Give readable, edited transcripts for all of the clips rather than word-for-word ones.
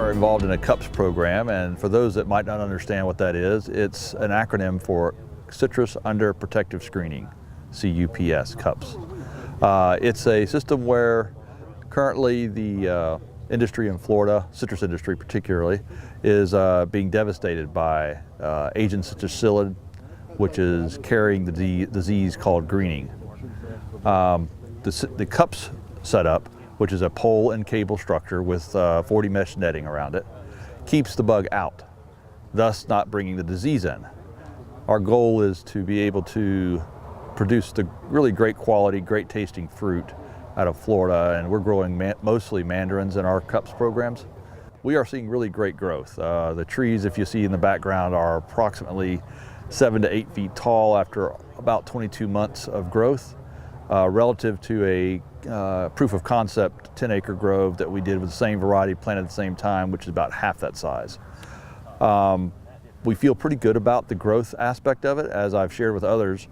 are involved in a CUPS program, and for those that might not understand what that is, it's an acronym for Citrus Under Protective Screening, CUPS, CUPS. It's a system where currently the industry in Florida, citrus industry particularly, is being devastated by Asian citrus psyllid, which is carrying the disease called greening. The CUPS setup, which is a pole and cable structure with 40 mesh netting around it, keeps the bug out, thus not bringing the disease in. Our goal is to be able to produce the really great quality, great tasting fruit out of Florida, and we're growing mostly mandarins in our CUPS programs. We are seeing really great growth. The trees, if you see in the background, are approximately 7 to 8 feet tall after about 22 months of growth, relative to a proof of concept 10-acre grove that we did with the same variety planted at the same time, which is about half that size. We feel pretty good about the growth aspect of it. As I've shared with others,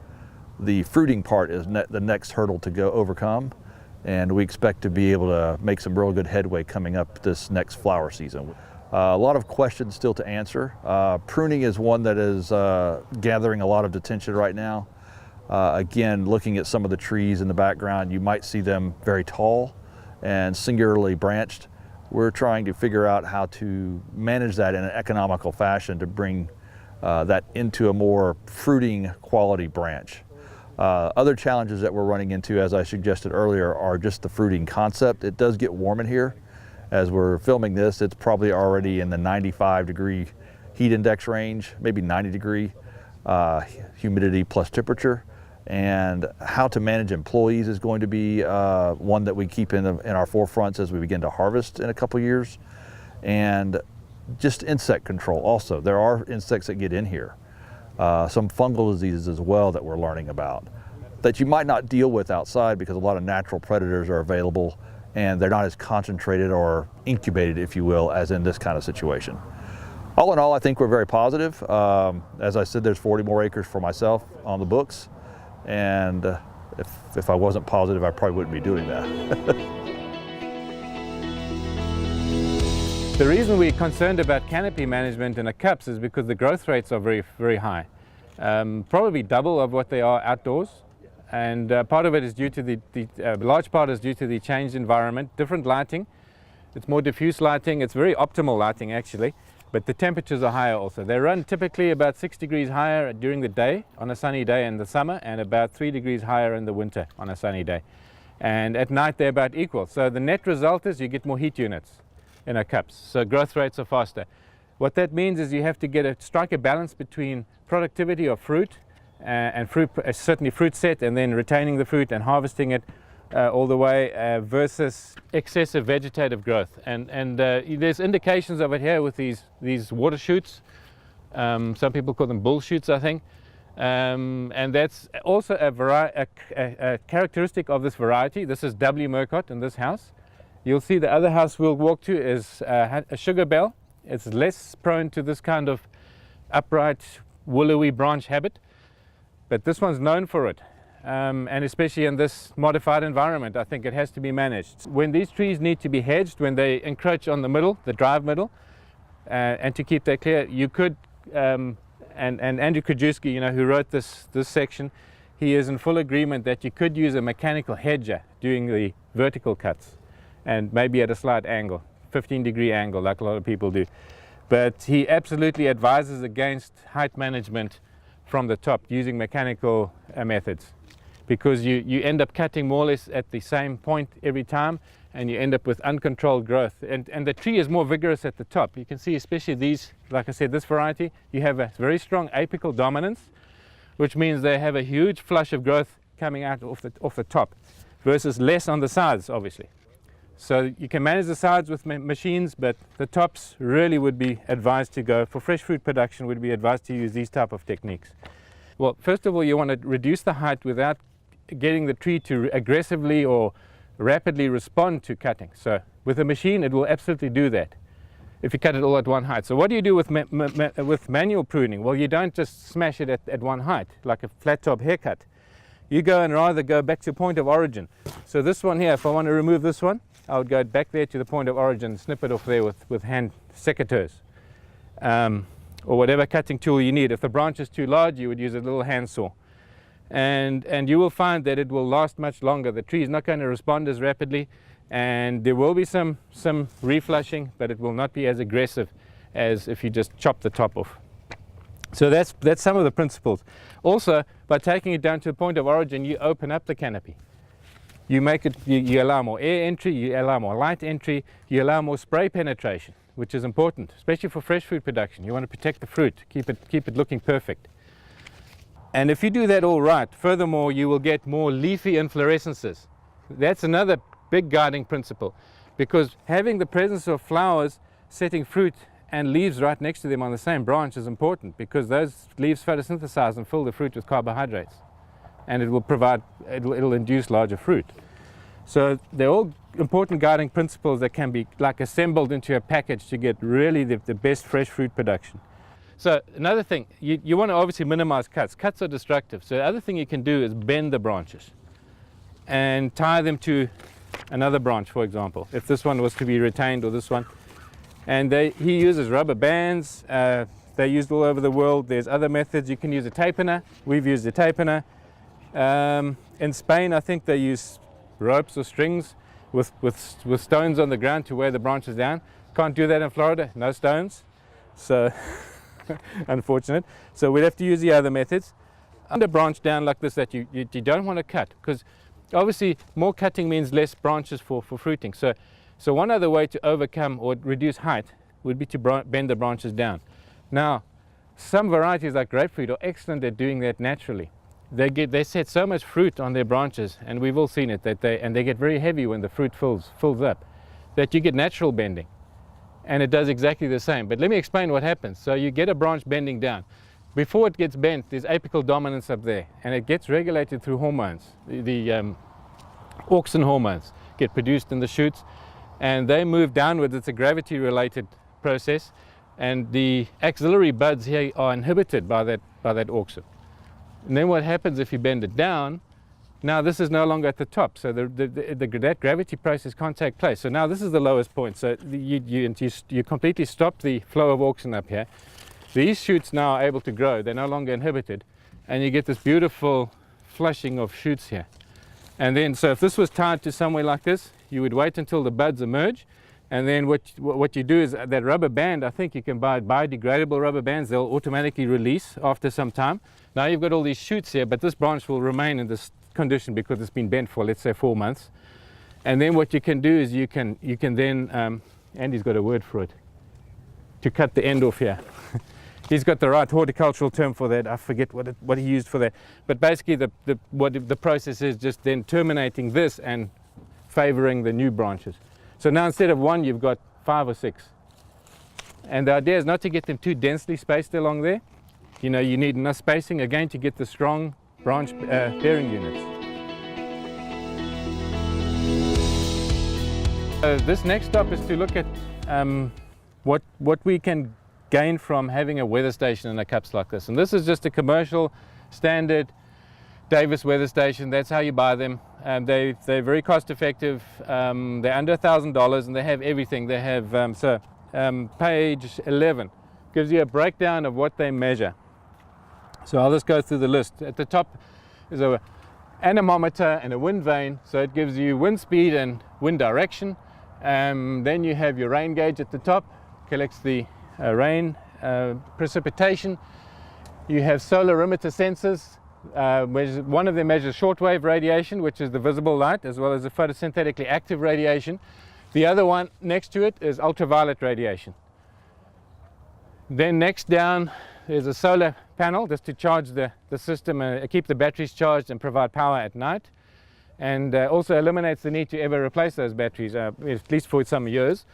the fruiting part is the next hurdle to go overcome, and we expect to be able to make some real good headway coming up this next flower season. A lot of questions still to answer. Pruning is one that is gathering a lot of attention right now. Again, looking at some of the trees in the background, you might see them very tall and singularly branched. We're trying to figure out how to manage that in an economical fashion to bring that into a more fruiting quality branch. Other challenges that we're running into, as I suggested earlier, are just the fruiting concept. It does get warm in here. As we're filming this, it's probably already in the 95-degree heat index range, maybe 90-degree humidity plus temperature. And how to manage employees is going to be one that we keep in our forefronts as we begin to harvest in a couple years. And just insect control also. There are insects that get in here. Some fungal diseases as well that we're learning about that you might not deal with outside because a lot of natural predators are available and they're not as concentrated or incubated, if you will, as in this kind of situation. All in all, I think we're very positive. As I said, there's 40 more acres for myself on the books. And if I wasn't positive, I probably wouldn't be doing that. The reason we're concerned about canopy management in a CUPS is because the growth rates are very, very high. Probably double of what they are outdoors. And part of it is due to large part is due to the changed environment, different lighting. It's more diffuse lighting. It's very optimal lighting actually. But the temperatures are higher also. They run typically about 6 degrees higher during the day on a sunny day in the summer, and about 3 degrees higher in the winter on a sunny day. And at night they're about equal. So the net result is you get more heat units in a CUPS. So growth rates are faster. What that means is you have to strike a balance between productivity of fruit and certainly fruit set, and then retaining the fruit and harvesting it all the way versus excessive vegetative growth, and there's indications of it here with these water shoots. Some people call them bull shoots, I think, and that's also a characteristic of this variety. This is W. Murcott in this house. You'll see the other house we'll walk to is a sugar bell. It's less prone to this kind of upright willowy branch habit, but this one's known for it. And especially in this modified environment, I think it has to be managed. When these trees need to be hedged, when they encroach on the middle, the drive middle, and to keep that clear, you could, and Andrew Krajewski, you know, who wrote this section, he is in full agreement that you could use a mechanical hedger doing the vertical cuts, and maybe at a slight angle, 15-degree angle, like a lot of people do. But he absolutely advises against height management from the top using mechanical methods, because you end up cutting more or less at the same point every time, and you end up with uncontrolled growth. And the tree is more vigorous at the top. You can see, especially these, like I said, this variety, you have a very strong apical dominance, which means they have a huge flush of growth coming out off the top, versus less on the sides, obviously. So you can manage the sides with machines, but the tops really would be advised to go, for fresh fruit production, would be advised to use these type of techniques. Well, first of all, you want to reduce the height without getting the tree to aggressively or rapidly respond to cutting. So with a machine, it will absolutely do that if you cut it all at one height. So what do you do with manual pruning? Well, you don't just smash it at one height, like a flat top haircut. You go and rather go back to point of origin. So this one here, if I want to remove this one, I would go back there to the point of origin, snip it off there with hand secateurs, or whatever cutting tool you need. If the branch is too large, you would use a little handsaw. And you will find that it will last much longer. The tree is not going to respond as rapidly, and there will be some reflushing, but it will not be as aggressive as if you just chop the top off. So that's some of the principles. Also, by taking it down to the point of origin, you open up the canopy. You make it, you allow more air entry, you allow more light entry, you allow more spray penetration, which is important, especially for fresh fruit production. You want to protect the fruit, keep it looking perfect. And if you do that all right, furthermore, you will get more leafy inflorescences. That's another big guiding principle, because having the presence of flowers setting fruit and leaves right next to them on the same branch is important, because those leaves photosynthesize and fill the fruit with carbohydrates, and it'll induce larger fruit. So they're all important guiding principles that can be like assembled into a package to get really the best fresh fruit production. So another thing, you want to obviously minimize cuts. Cuts are destructive. So the other thing you can do is bend the branches and tie them to another branch, for example, if this one was to be retained, or this one. And he uses rubber bands. They're used all over the world. There's other methods. You can use a tapener. We've used a tapener. In Spain, I think they use ropes or strings with stones on the ground to weigh the branches down. Can't do that in Florida, no stones. So unfortunate. So we'd have to use the other methods. Under branch down like this that you don't want to cut, because obviously more cutting means less branches for fruiting. So one other way to overcome or reduce height would be to bend the branches down. Now, some varieties like grapefruit are excellent at doing that naturally. They set so much fruit on their branches, and we've all seen it, that they get very heavy when the fruit fills up, that you get natural bending. And it does exactly the same. But let me explain what happens. So you get a branch bending down. Before it gets bent, there's apical dominance up there, and it gets regulated through hormones. The auxin hormones get produced in the shoots, and they move downwards. It's a gravity-related process, and the axillary buds here are inhibited by that auxin. And then what happens if you bend it down? Now this is no longer at the top, so that gravity process can't take place. So now this is the lowest point. So you completely stop the flow of auxin up here. These shoots now are able to grow. They're no longer inhibited, and you get this beautiful flushing of shoots here. And then, so if this was tied to somewhere like this, you would wait until the buds emerge, and then what you do is that rubber band, I think you can buy biodegradable rubber bands. They'll automatically release after some time. Now you've got all these shoots here, but this branch will remain in this condition because it's been bent for, let's say, 4 months. And then what you can do is you can then, Andy's got a word for it, to cut the end off here. He's got the right horticultural term for that. I forget what he used for that. But basically the process is just then terminating this and favoring the new branches. So now instead of one, you've got 5 or 6. And the idea is not to get them too densely spaced along there. You know, you need enough spacing, again, to get the strong branch bearing units. This next stop is to look at what we can gain from having a weather station in a cups like this. And this is just a commercial standard Davis weather station. That's how you buy them. They're very cost effective. They're under $1,000, and they have everything. They have page 11 gives you a breakdown of what they measure. So I'll just go through the list. At the top is an anemometer and a wind vane, so it gives you wind speed and wind direction. Then you have your rain gauge at the top, collects the rain precipitation. You have solarimeter sensors. One of them measures shortwave radiation, which is the visible light, as well as the photosynthetically active radiation. The other one next to it is ultraviolet radiation. Then next down is a solar panel, just to charge the system and keep the batteries charged and provide power at night, and also eliminates the need to ever replace those batteries, at least for some years.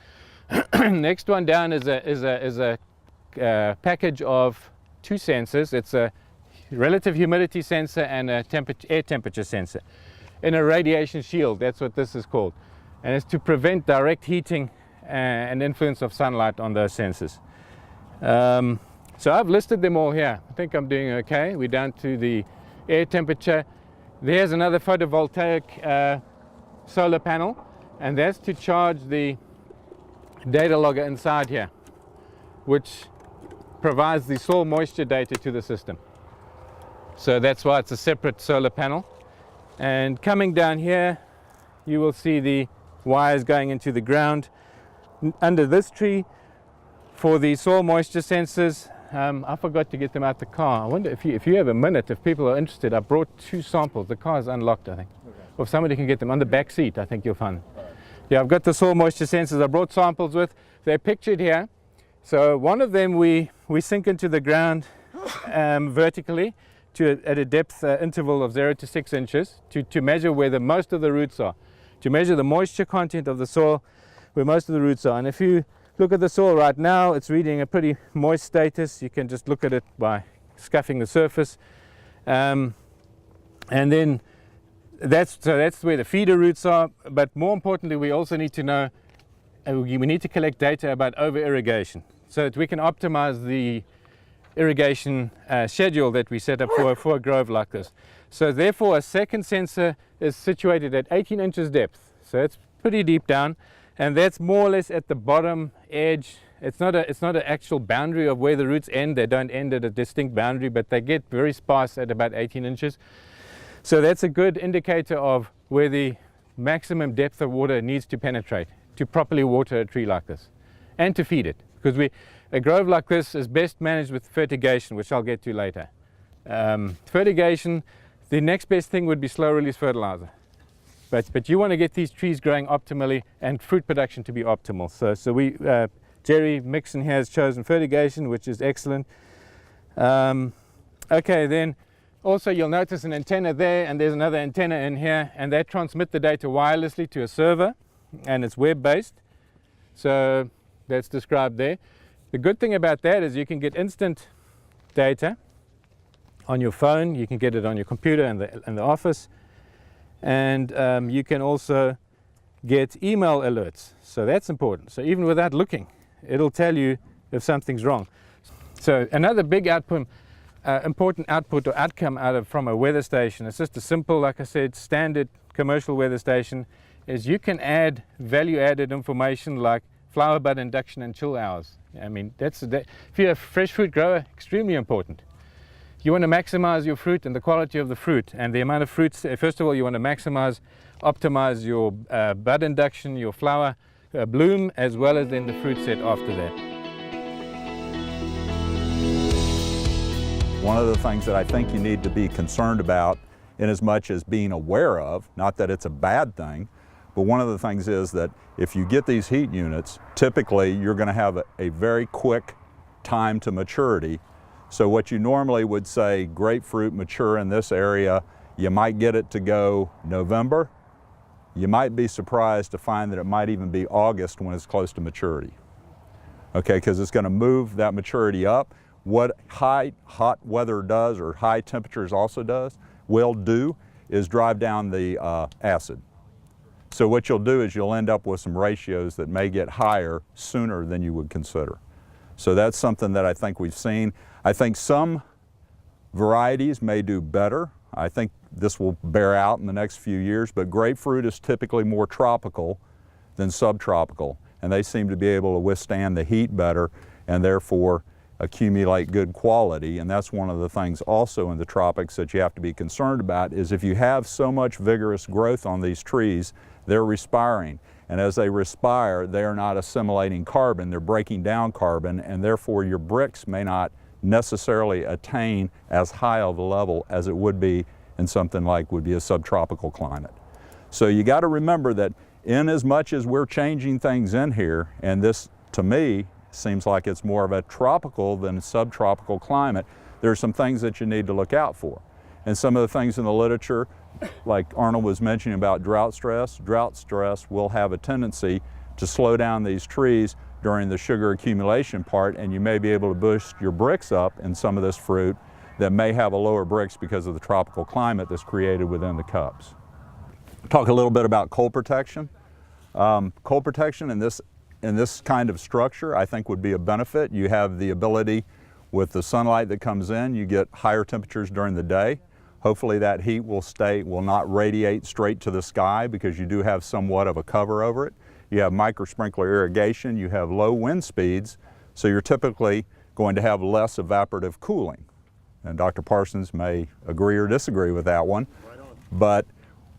Next one down is a package of 2 sensors. It's a relative humidity sensor and a air temperature sensor in a radiation shield. That's what this is called, and it's to prevent direct heating and influence of sunlight on those sensors. So I've listed them all here. I think I'm doing okay. We're down to the air temperature. There's another photovoltaic solar panel, and that's to charge the data logger inside here, which provides the soil moisture data to the system. So that's why it's a separate solar panel. And coming down here, you will see the wires going into the ground under this tree for the soil moisture sensors. I forgot to get them out the car. I wonder if you have a minute, if people are interested. I brought 2 samples. The car is unlocked, I think. Or if somebody can get them on the back seat, I think you'll find them. Yeah, I've got the soil moisture sensors I brought samples with. They're pictured here. So one of them we sink into the ground vertically at a depth interval of 0 to 6 inches to measure where most of the roots are, to measure the moisture content of the soil where most of the roots are. And if you look at the soil right now, it's reading a pretty moist status. You can just look at it by scuffing the surface. And then that's where the feeder roots are. But more importantly, we also need to know, we need to collect data about over-irrigation so that we can optimize the irrigation schedule that we set up for a grove like this. So therefore, a second sensor is situated at 18 inches depth. So it's pretty deep down, and that's more or less at the bottom edge. It's not an actual boundary of where the roots end. They don't end at a distinct boundary, but they get very sparse at about 18 inches. So that's a good indicator of where the maximum depth of water needs to penetrate to properly water a tree like this and to feed it. Because a grove like this is best managed with fertigation, which I'll get to later. Fertigation, the next best thing would be slow release fertilizer. But you want to get these trees growing optimally and fruit production to be optimal. So Jerry Mixon here has chosen fertigation, which is excellent. Okay, then also you'll notice an antenna there, and there's another antenna in here, and they transmit the data wirelessly to a server, and it's web-based. So that's described there. The good thing about that is you can get instant data on your phone, you can get it on your computer in the office, and you can also get email alerts. So that's important. So even without looking, it'll tell you if something's wrong. So another big important output or outcome from a weather station, it's just a simple, like I said, standard commercial weather station, is you can add value-added information like flower bud induction and chill hours. I mean, if you're a fresh fruit grower, extremely important. You want to maximize your fruit and the quality of the fruit and the amount of fruits. First of all, you want to optimize your bud induction, your flower bloom, as well as then the fruit set after that. One of the things that I think you need to be concerned about, in as much as being aware of, not that it's a bad thing, but one of the things is that if you get these heat units, typically you're going to have a very quick time to maturity. So what you normally would say, grapefruit mature in this area, you might get it to go November. You might be surprised to find that it might even be August when it's close to maturity. Okay, because it's going to move that maturity up. What hot weather does, or high temperatures also will do, is drive down the acid. So what you'll do is you'll end up with some ratios that may get higher sooner than you would consider. So that's something that I think we've seen. I think some varieties may do better. I think this will bear out in the next few years, but grapefruit is typically more tropical than subtropical, and they seem to be able to withstand the heat better and therefore accumulate good quality. And that's one of the things also in the tropics that you have to be concerned about, is if you have so much vigorous growth on these trees, they're respiring. And as they respire, they are not assimilating carbon, they're breaking down carbon, and therefore your bricks may not necessarily attain as high of a level as it would be in something like would be a subtropical climate. So you got to remember that in as much as we're changing things in here, and this to me seems like it's more of a tropical than a subtropical climate, there are some things that you need to look out for. And some of the things in the literature, like Arnold was mentioning about drought stress will have a tendency to slow down these trees during the sugar accumulation part, and you may be able to boost your bricks up in some of this fruit that may have a lower bricks because of the tropical climate that's created within the cups. Talk a little bit about cold protection. Cold protection in this kind of structure I think would be a benefit. You have the ability with the sunlight that comes in, you get higher temperatures during the day. Hopefully that heat will not radiate straight to the sky because you do have somewhat of a cover over it. You have micro sprinkler irrigation, you have low wind speeds, so you're typically going to have less evaporative cooling. And Dr. Parsons may agree or disagree with that one. But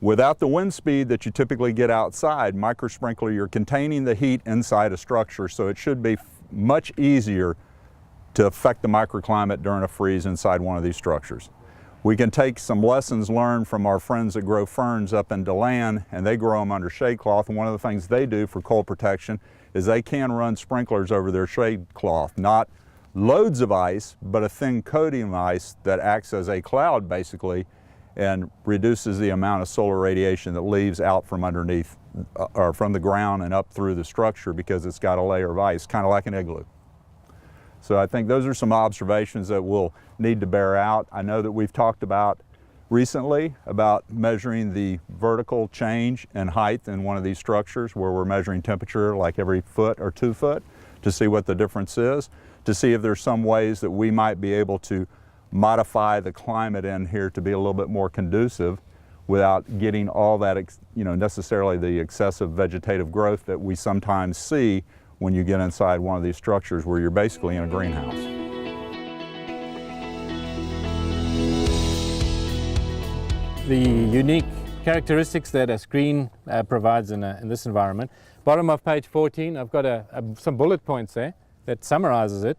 without the wind speed that you typically get outside, micro sprinkler, you're containing the heat inside a structure, so it should be much easier to affect the microclimate during a freeze inside one of these structures. We can take some lessons learned from our friends that grow ferns up in DeLand, and they grow them under shade cloth, and one of the things they do for cold protection is they can run sprinklers over their shade cloth. Not loads of ice, but a thin coating of ice that acts as a cloud basically and reduces the amount of solar radiation that leaves out from underneath or from the ground and up through the structure because it's got a layer of ice, kind of like an igloo. So I think those are some observations that we'll need to bear out. I know that we've talked about recently about measuring the vertical change in height in one of these structures where we're measuring temperature like every foot or 2 foot to see what the difference is, to see if there's some ways that we might be able to modify the climate in here to be a little bit more conducive without getting all that, necessarily the excessive vegetative growth that we sometimes see when you get inside one of these structures where you're basically in a greenhouse. The unique characteristics that a screen provides in this environment. Bottom of page 14, I've got some bullet points there that summarizes it.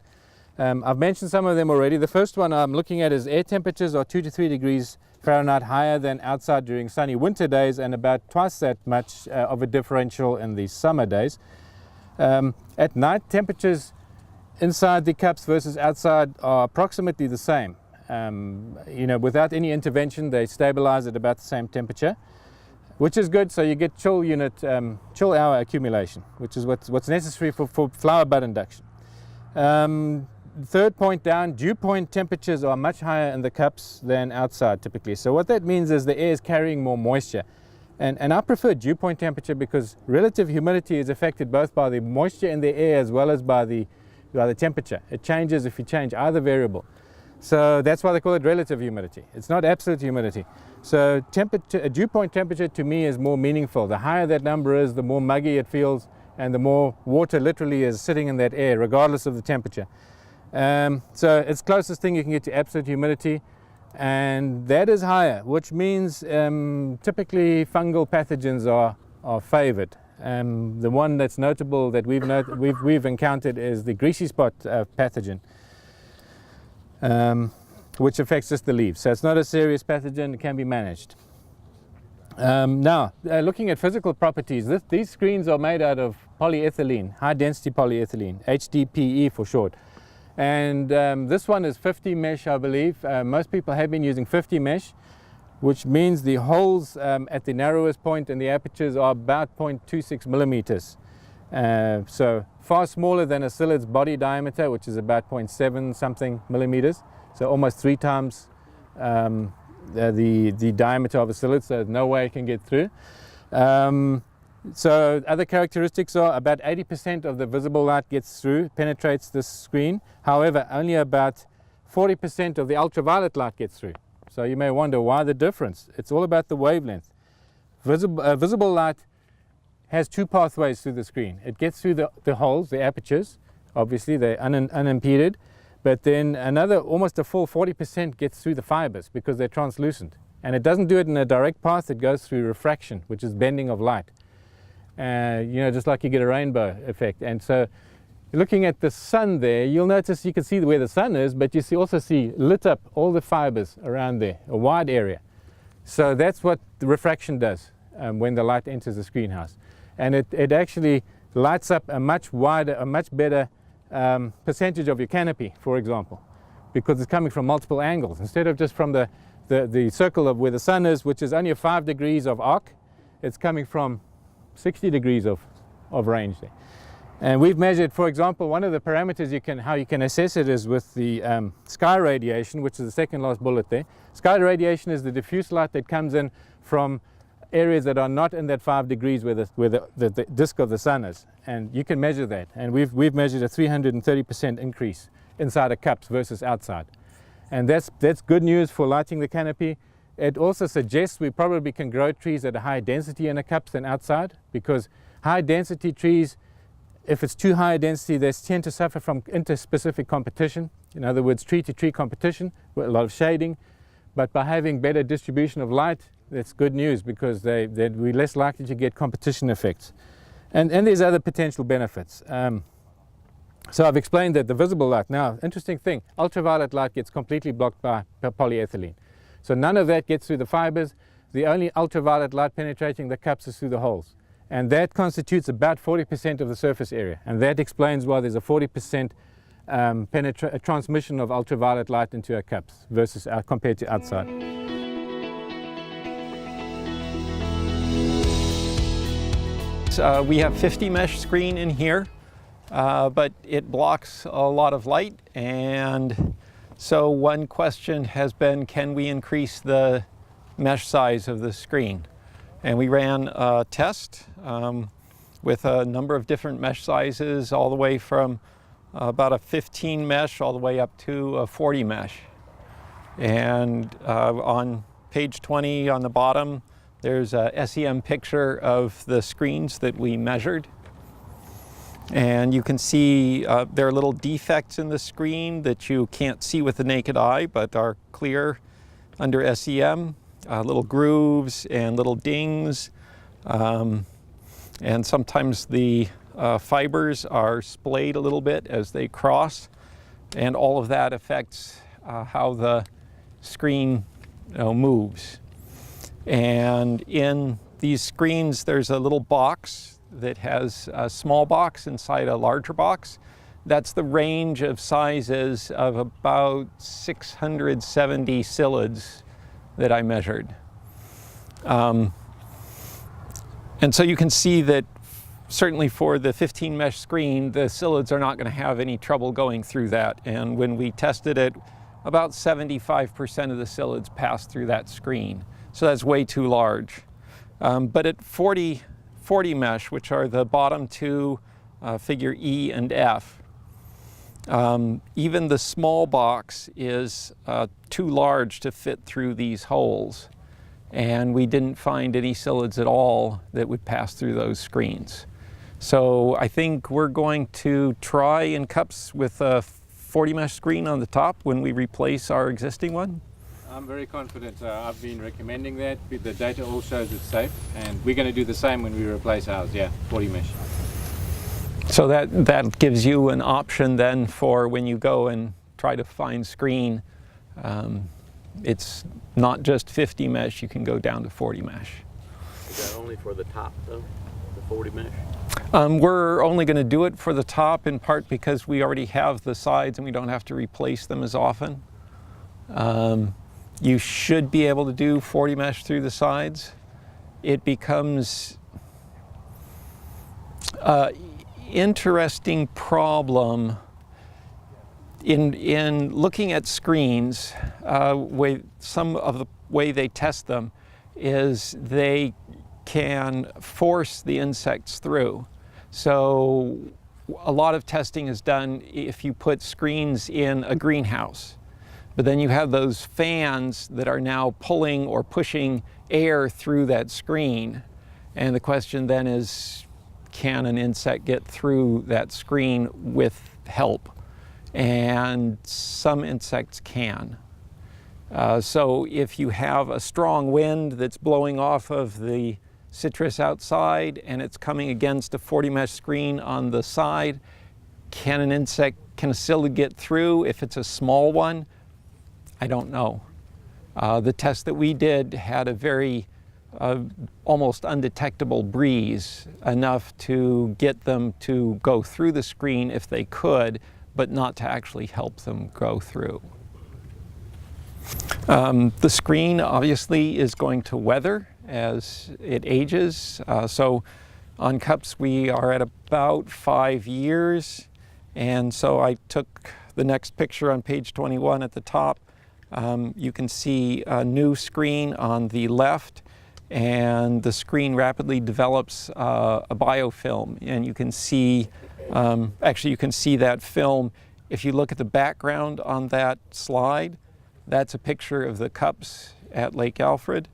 I've mentioned some of them already. The first one I'm looking at is air temperatures are 2 to 3 degrees Fahrenheit higher than outside during sunny winter days and about twice that much of a differential in the summer days. At night, temperatures inside the cups versus outside are approximately the same. Without any intervention, they stabilize at about the same temperature, which is good. So you get chill hour accumulation, which is what's necessary for flower bud induction. Third point down, dew point temperatures are much higher in the cups than outside typically. So what that means is the air is carrying more moisture. And I prefer dew point temperature because relative humidity is affected both by the moisture in the air as well as by the temperature. It changes if you change either variable. So that's why they call it relative humidity. It's not absolute humidity. So dew point temperature to me is more meaningful. The higher that number is, the more muggy it feels and the more water literally is sitting in that air regardless of the temperature. So it's closest thing you can get to absolute humidity, and that is higher, which means typically fungal pathogens are favored. The one that's notable that we've encountered is the greasy spot pathogen, which affects just the leaves. So it's not a serious pathogen, it can be managed. Now, looking at physical properties, these screens are made out of polyethylene, high density polyethylene, HDPE for short. And this one is 50 mesh, I believe. Most people have been using 50 mesh, which means the holes at the narrowest point in the apertures are about 0.26 millimeters. So far smaller than a psyllid's body diameter, which is about 0.7 something millimeters. So almost 3 times the diameter of a psyllid, so no way it can get through. So other characteristics are about 80% of the visible light gets through, penetrates this screen. However, only about 40% of the ultraviolet light gets through. So you may wonder why the difference. It's all about the wavelength. Visible light has 2 pathways through the screen. It gets through the holes, the apertures, obviously they're unimpeded, but then another almost a full 40% gets through the fibers because they're translucent. And it doesn't do it in a direct path, it goes through refraction, which is bending of light. Just like you get a rainbow effect. And so looking at the sun there, you'll notice you can see where the sun is, but you also see lit up all the fibers around there, a wide area. So that's what the refraction does when the light enters the screenhouse. And it actually lights up a much wider, a much better percentage of your canopy, for example, because it's coming from multiple angles. Instead of just from the circle of where the sun is, which is only a 5 degrees of arc, it's coming from 60 degrees of range there. And we've measured, for example, one of the parameters how you can assess it is with the sky radiation, which is the second last bullet there. Sky radiation is the diffuse light that comes in from areas that are not in that 5 degrees where the disk of the sun is. And you can measure that. And we've measured a 330% increase inside of cups versus outside. And that's good news for lighting the canopy. It also suggests we probably can grow trees at a higher density in the cups than outside, because high density trees, if it's too high a density, they tend to suffer from interspecific competition. In other words, tree to tree competition with a lot of shading. But by having better distribution of light, that's good news, because we're less likely to get competition effects. And there's other potential benefits. So I've explained that the visible light. Now, interesting thing, ultraviolet light gets completely blocked by polyethylene. So none of that gets through the fibers. The only ultraviolet light penetrating the cups is through the holes. And that constitutes about 40% of the surface area. And that explains why there's a 40% transmission of ultraviolet light into our cups versus compared to outside. We have 50 mesh screen in here, but it blocks a lot of light, and so one question has been, can we increase the mesh size of the screen? And we ran a test with a number of different mesh sizes, all the way from about a 15 mesh all the way up to a 40 mesh. And on page 20 on the bottom, there's a SEM picture of the screens that we measured. And you can see there are little defects in the screen that you can't see with the naked eye, but are clear under SEM, little grooves and little dings. And sometimes the fibers are splayed a little bit as they cross, and all of that affects how the screen moves. And in these screens, there's a little box that has a small box inside a larger box. That's the range of sizes of about 670 psyllids that I measured. And so you can see that certainly for the 15 mesh screen, the psyllids are not going to have any trouble going through that. And when we tested it, about 75% of the psyllids passed through that screen. So that's way too large. But at 40 mesh, which are the bottom two, figure E and F, even the small box is too large to fit through these holes. And we didn't find any psyllids at all that would pass through those screens. So I think we're going to try in cups with a 40 mesh screen on the top when we replace our existing one. I'm very confident. I've been recommending that. The data all shows it's safe, and we're going to do the same when we replace ours. Yeah, 40 mesh. So that gives you an option then for when you go and try to find screen. It's not just 50 mesh, you can go down to 40 mesh. Is that only for the top though, the 40 mesh? We're only going to do it for the top, in part because we already have the sides and we don't have to replace them as often. You should be able to do 40 mesh through the sides. It becomes an interesting problem in looking at screens. Some of the way they test them is they can force the insects through. So a lot of testing is done if you put screens in a greenhouse. But then you have those fans that are now pulling or pushing air through that screen. And the question then is, can an insect get through that screen with help? And some insects can. So if you have a strong wind that's blowing off of the citrus outside and it's coming against a 40 mesh screen on the side, can a psyllid get through if it's a small one? I don't know. The test that we did had a very almost undetectable breeze, enough to get them to go through the screen if they could, but not to actually help them go through. The screen obviously is going to weather as it ages. So on cups we are at about 5 years, and so I took the next picture on page 21 at the top. You can see a new screen on the left, and the screen rapidly develops a biofilm, and you can see, actually you can see that film. If you look at the background on that slide, that's a picture of the cups at Lake Alfred,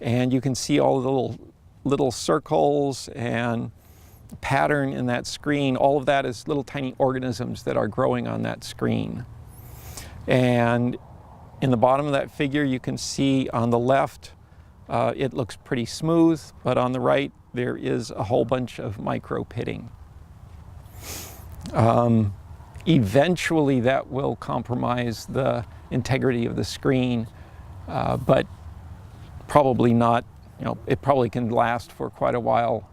and you can see all the little circles and pattern in that screen. All of that is little tiny organisms that are growing on that screen. And in the bottom of that figure, you can see on the left, it looks pretty smooth, but on the right, there is a whole bunch of micro pitting. Eventually, that will compromise the integrity of the screen, but probably not. You know, it probably can last for quite a while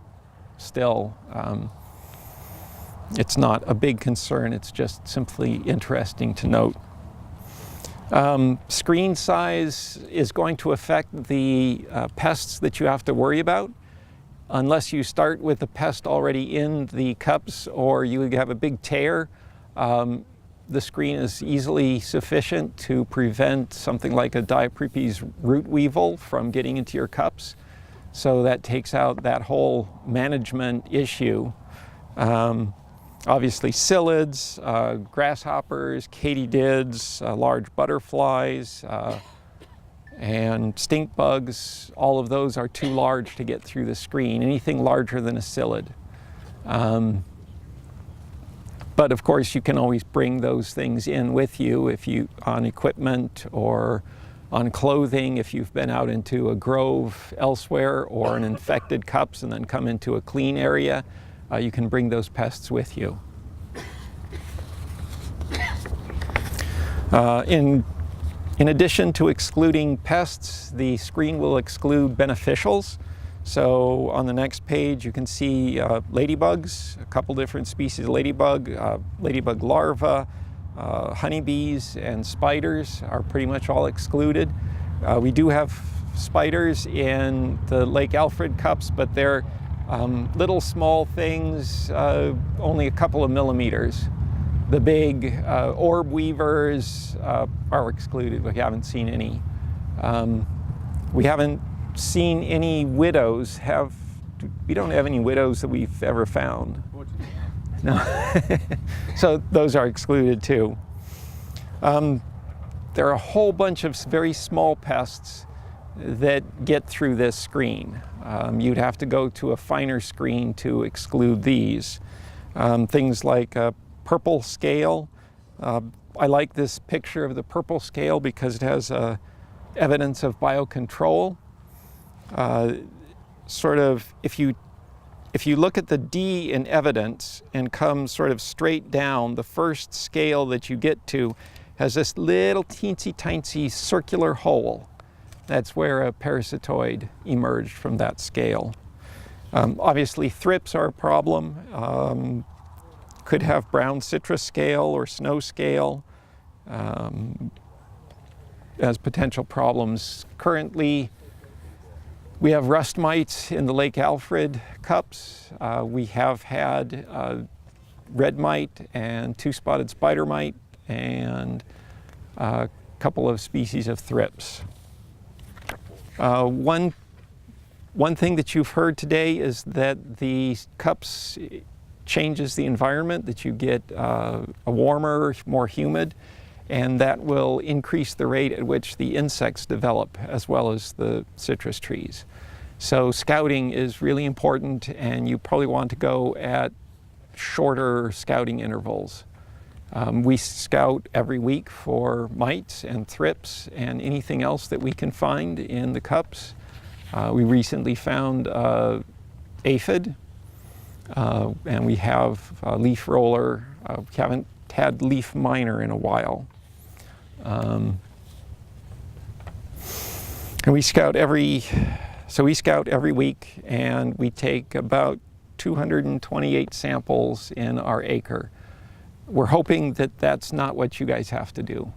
still. It's not a big concern. It's just simply interesting to note. Screen size is going to affect the pests that you have to worry about. Unless you start with the pest already in the cups or you have a big tear, the screen is easily sufficient to prevent something like a Diaprepes root weevil from getting into your cups. So that takes out that whole management issue. Obviously psyllids, grasshoppers, katydids, large butterflies, and stink bugs, all of those are too large to get through the screen, anything larger than a psyllid. But of course, you can always bring those things in with you if you on equipment or on clothing, if you've been out into a grove elsewhere or an infected cups and then come into a clean area, you can bring those pests with you. In addition to excluding pests, the screen will exclude beneficials. So on the next page, you can see ladybugs, a couple different species of ladybug, ladybug larvae, honeybees, and spiders are pretty much all excluded. We do have spiders in the Lake Alfred cups, but they're little small things, only a couple of millimeters. The big orb weavers are excluded. We haven't seen any. We haven't seen any widows. We don't have any widows that we've ever found. No. So those are excluded too. There are a whole bunch of very small pests that get through this screen. You'd have to go to a finer screen to exclude these. Things like purple scale. I like this picture of the purple scale because it has evidence of biocontrol. Sort of, if you look at the D in evidence and come sort of straight down, the first scale that you get to has this little teensy-tiny circular hole. That's where a parasitoid emerged from that scale. Obviously, thrips are a problem. Could have brown citrus scale or snow scale as potential problems. Currently, we have rust mites in the Lake Alfred cups. We have had red mite and two-spotted spider mite and a couple of species of thrips. One thing that you've heard today is that the cups changes the environment, that you get a warmer, more humid, and that will increase the rate at which the insects develop as well as the citrus trees. So scouting is really important, and you probably want to go at shorter scouting intervals. We scout every week for mites and thrips and anything else that we can find in the cups. We recently found aphid, and we have a leaf roller. We haven't had leaf miner in a while. And we scout every week, and we take about 228 samples in our acre. We're hoping that that's not what you guys have to do.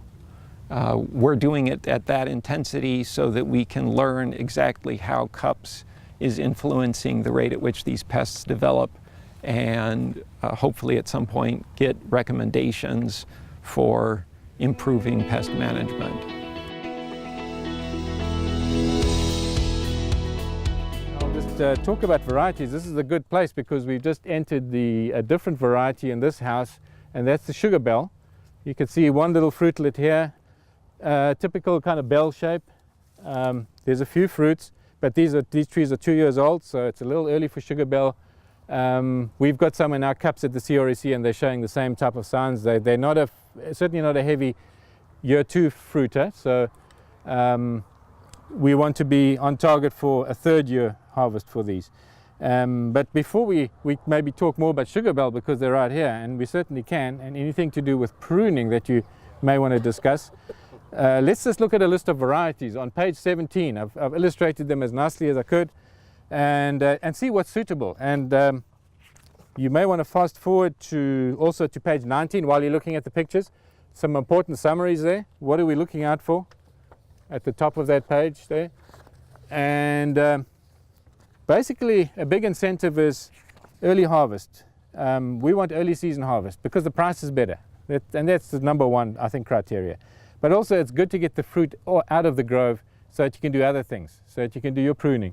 We're doing it at that intensity so that we can learn exactly how cups is influencing the rate at which these pests develop, and hopefully at some point get recommendations for improving pest management. I'll just talk about varieties. This is a good place because we've just entered a different variety in this house, and that's the sugar bell. You can see one little fruitlet here, typical kind of bell shape, There's a few fruits, but these trees are 2 years old, so it's a little early for Sugar Bell. We've got some in our cups at the CREC, and they're showing the same type of signs. They're not certainly not a heavy year 2 fruiter, so we want to be on target for a 3rd year harvest for these. But before we maybe talk more about Sugar Bell, because they're right here, and we certainly can, and anything to do with pruning that you may want to discuss, let's just look at a list of varieties. On page 17, I've illustrated them as nicely as I could, and see what's suitable. And you may want to fast forward also to page 19 while you're looking at the pictures. Some important summaries there. What are we looking out for at the top of that page there? And basically, a big incentive is early harvest. We want early season harvest because the price is better. And that's the number one, I think, criteria. But also, it's good to get the fruit out of the grove so that you can do other things, so that you can do your pruning.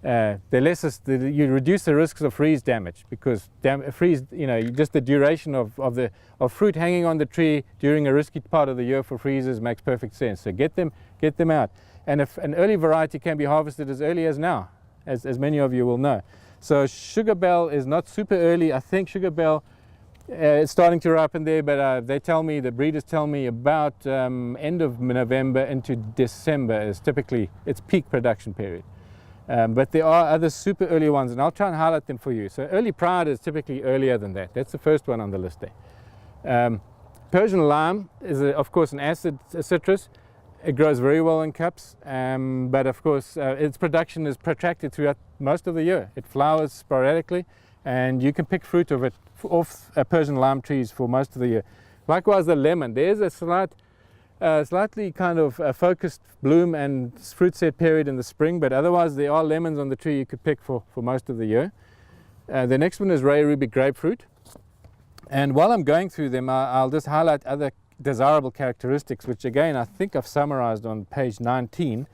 You reduce the risks of freeze damage, because just the duration of fruit hanging on the tree during a risky part of the year for freezes makes perfect sense. So get them out. And if an early variety can be harvested as early as now, as many of you will know. So Sugar Bell is not super early. I think Sugar Bell is starting to ripen there, but the breeders tell me about end of November into December is typically its peak production period. But there are other super early ones, and I'll try and highlight them for you. So early Pride is typically earlier than that. That's the first one on the list there. Persian lime is, of course, an acid citrus. It grows very well in cups, but of course its production is protracted throughout most of the year. It flowers sporadically, and you can pick fruit of it off Persian lime trees for most of the year. Likewise, the lemon. There's a slightly kind of focused bloom and fruit set period in the spring, but otherwise there are lemons on the tree you could pick for most of the year. The next one is Ray Ruby grapefruit. And while I'm going through them, I'll just highlight other desirable characteristics, which again I think I've summarized on page 19.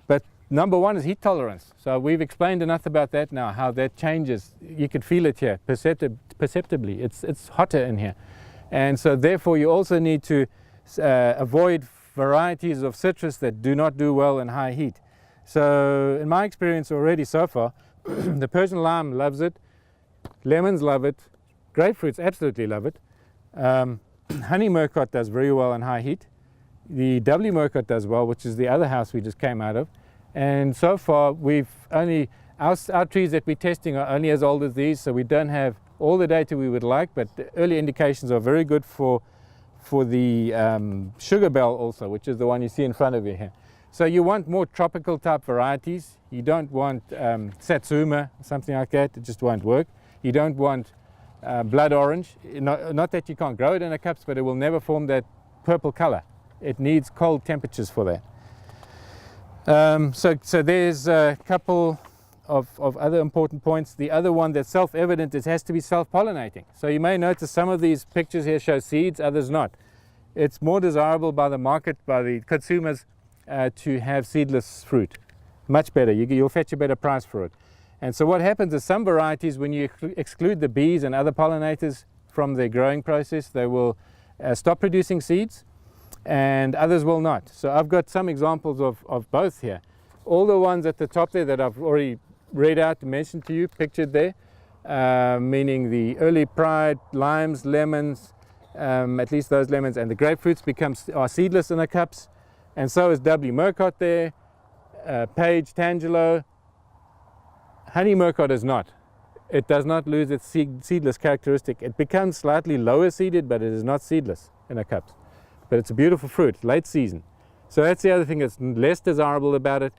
But number one is heat tolerance. So we've explained enough about that now, how that changes. You can feel it here perceptibly. It's hotter in here. And so therefore you also need to avoid varieties of citrus that do not do well in high heat. So in my experience already so far, the Persian lime loves it, lemons love it, grapefruits absolutely love it. Honey Murcott does very well in high heat. The W Murcott does well, which is the other house we just came out of. And so far our trees that we're testing are only as old as these, so we don't have all the data we would like, but the early indications are very good for the Sugar Bell also, which is the one you see in front of you here. So you want more tropical type varieties. You don't want Satsuma, something like that. It just won't work. You don't want blood orange. Not that you can't grow it in the cups, but it will never form that purple color. It needs cold temperatures for that. So there's a couple of other important points. The other one that's self-evident, it has to be self-pollinating. So you may notice some of these pictures here show seeds, others not. It's more desirable by the market, by the consumers, to have seedless fruit. Much better. You'll fetch a better price for it. And so what happens is some varieties, when you exclude the bees and other pollinators from their growing process, they will stop producing seeds, and others will not. So I've got some examples of both here. All the ones at the top there that I've already read out and mentioned to you, pictured there, meaning the early Pride, limes, lemons, at least those lemons, and the grapefruits are seedless in the cups, and so is W. Murcott there, Page, Tangelo. Honey Murcott is not. It does not lose its seedless characteristic. It becomes slightly lower seeded, but it is not seedless in the cups. But it's a beautiful fruit, late season. So that's the other thing that's less desirable about it.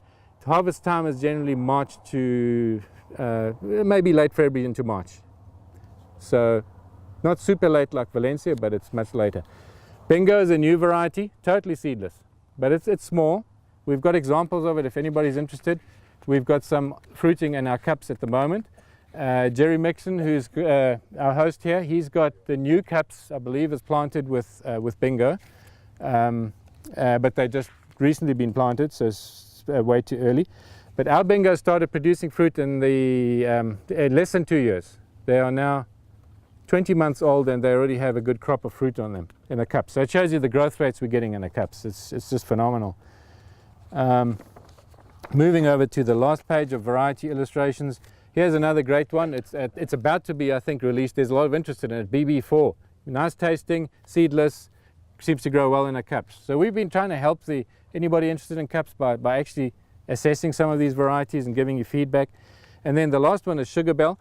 Harvest time is generally March to maybe late February into March. So not super late like Valencia, but it's much later. Bingo is a new variety, totally seedless, but it's small. We've got examples of it if anybody's interested. We've got some fruiting in our cups at the moment. Jerry Mixon, who's our host here, he's got the new cups, I believe, is planted with Bingo, but they just recently been planted, so it's way too early. But our Bingo started producing fruit in less than 2 years. They are now 20 months old, and they already have a good crop of fruit on them in a cup. So it shows you the growth rates we're getting in the cups. It's just phenomenal. Moving over to the last page of variety illustrations, here's another great one. It's about to be, I think, released. There's a lot of interest in it. BB4, nice tasting, seedless, seems to grow well in our cups. So we've been trying to help anybody interested in cups by actually assessing some of these varieties and giving you feedback. And then the last one is Sugar Bell.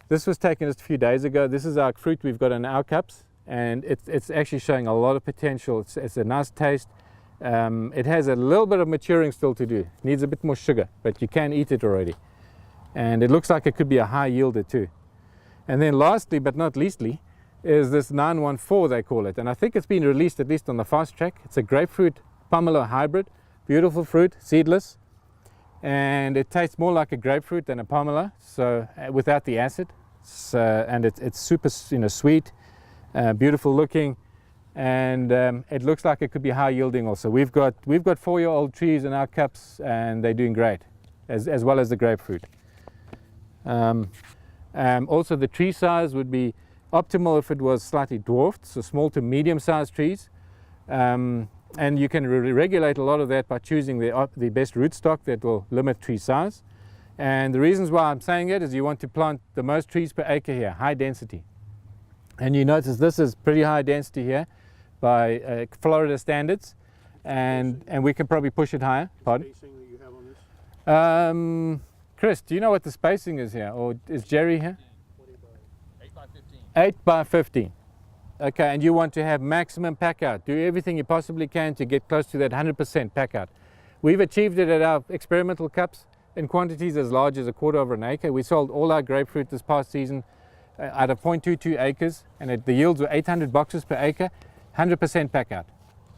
This was taken just a few days ago. This is our fruit we've got in our cups, and it's actually showing a lot of potential. It's a nice taste. It has a little bit of maturing still to do. Needs a bit more sugar, but you can eat it already. And it looks like it could be a high yielder too. And then lastly, but not leastly, is this 914 they call it. And I think it's been released at least on the fast track. It's a grapefruit pomelo hybrid. Beautiful fruit, seedless. And it tastes more like a grapefruit than a pomelo, so without the acid. And it's super, sweet, beautiful looking. And it looks like it could be high yielding also. We've got 4-year-old trees in our cups, and they're doing great, as well as the grapefruit. Also the tree size would be optimal if it was slightly dwarfed, so small to medium sized trees. And you can regulate a lot of that by choosing the best rootstock that will limit tree size. And the reasons why I'm saying it is you want to plant the most trees per acre here, high density. And you notice this is pretty high density here by Florida standards, and we can probably push it higher. Pardon? Spacing that you have on this? Chris, do you know what the spacing is here, or is Jerry here? 8 by 15. 8 by 15. Okay, and you want to have maximum pack out. Do everything you possibly can to get close to that 100% pack out. We've achieved it at our experimental cups in quantities as large as 1/4 of an acre. We sold all our grapefruit this past season out of 0.22 acres, and the yields were 800 boxes per acre, 100% pack out.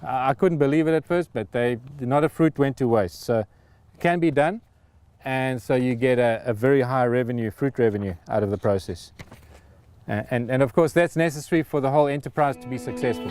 I couldn't believe it at first, but not a fruit went to waste. So it can be done, and so you get a very high revenue, fruit revenue out of the process. And of course that's necessary for the whole enterprise to be successful.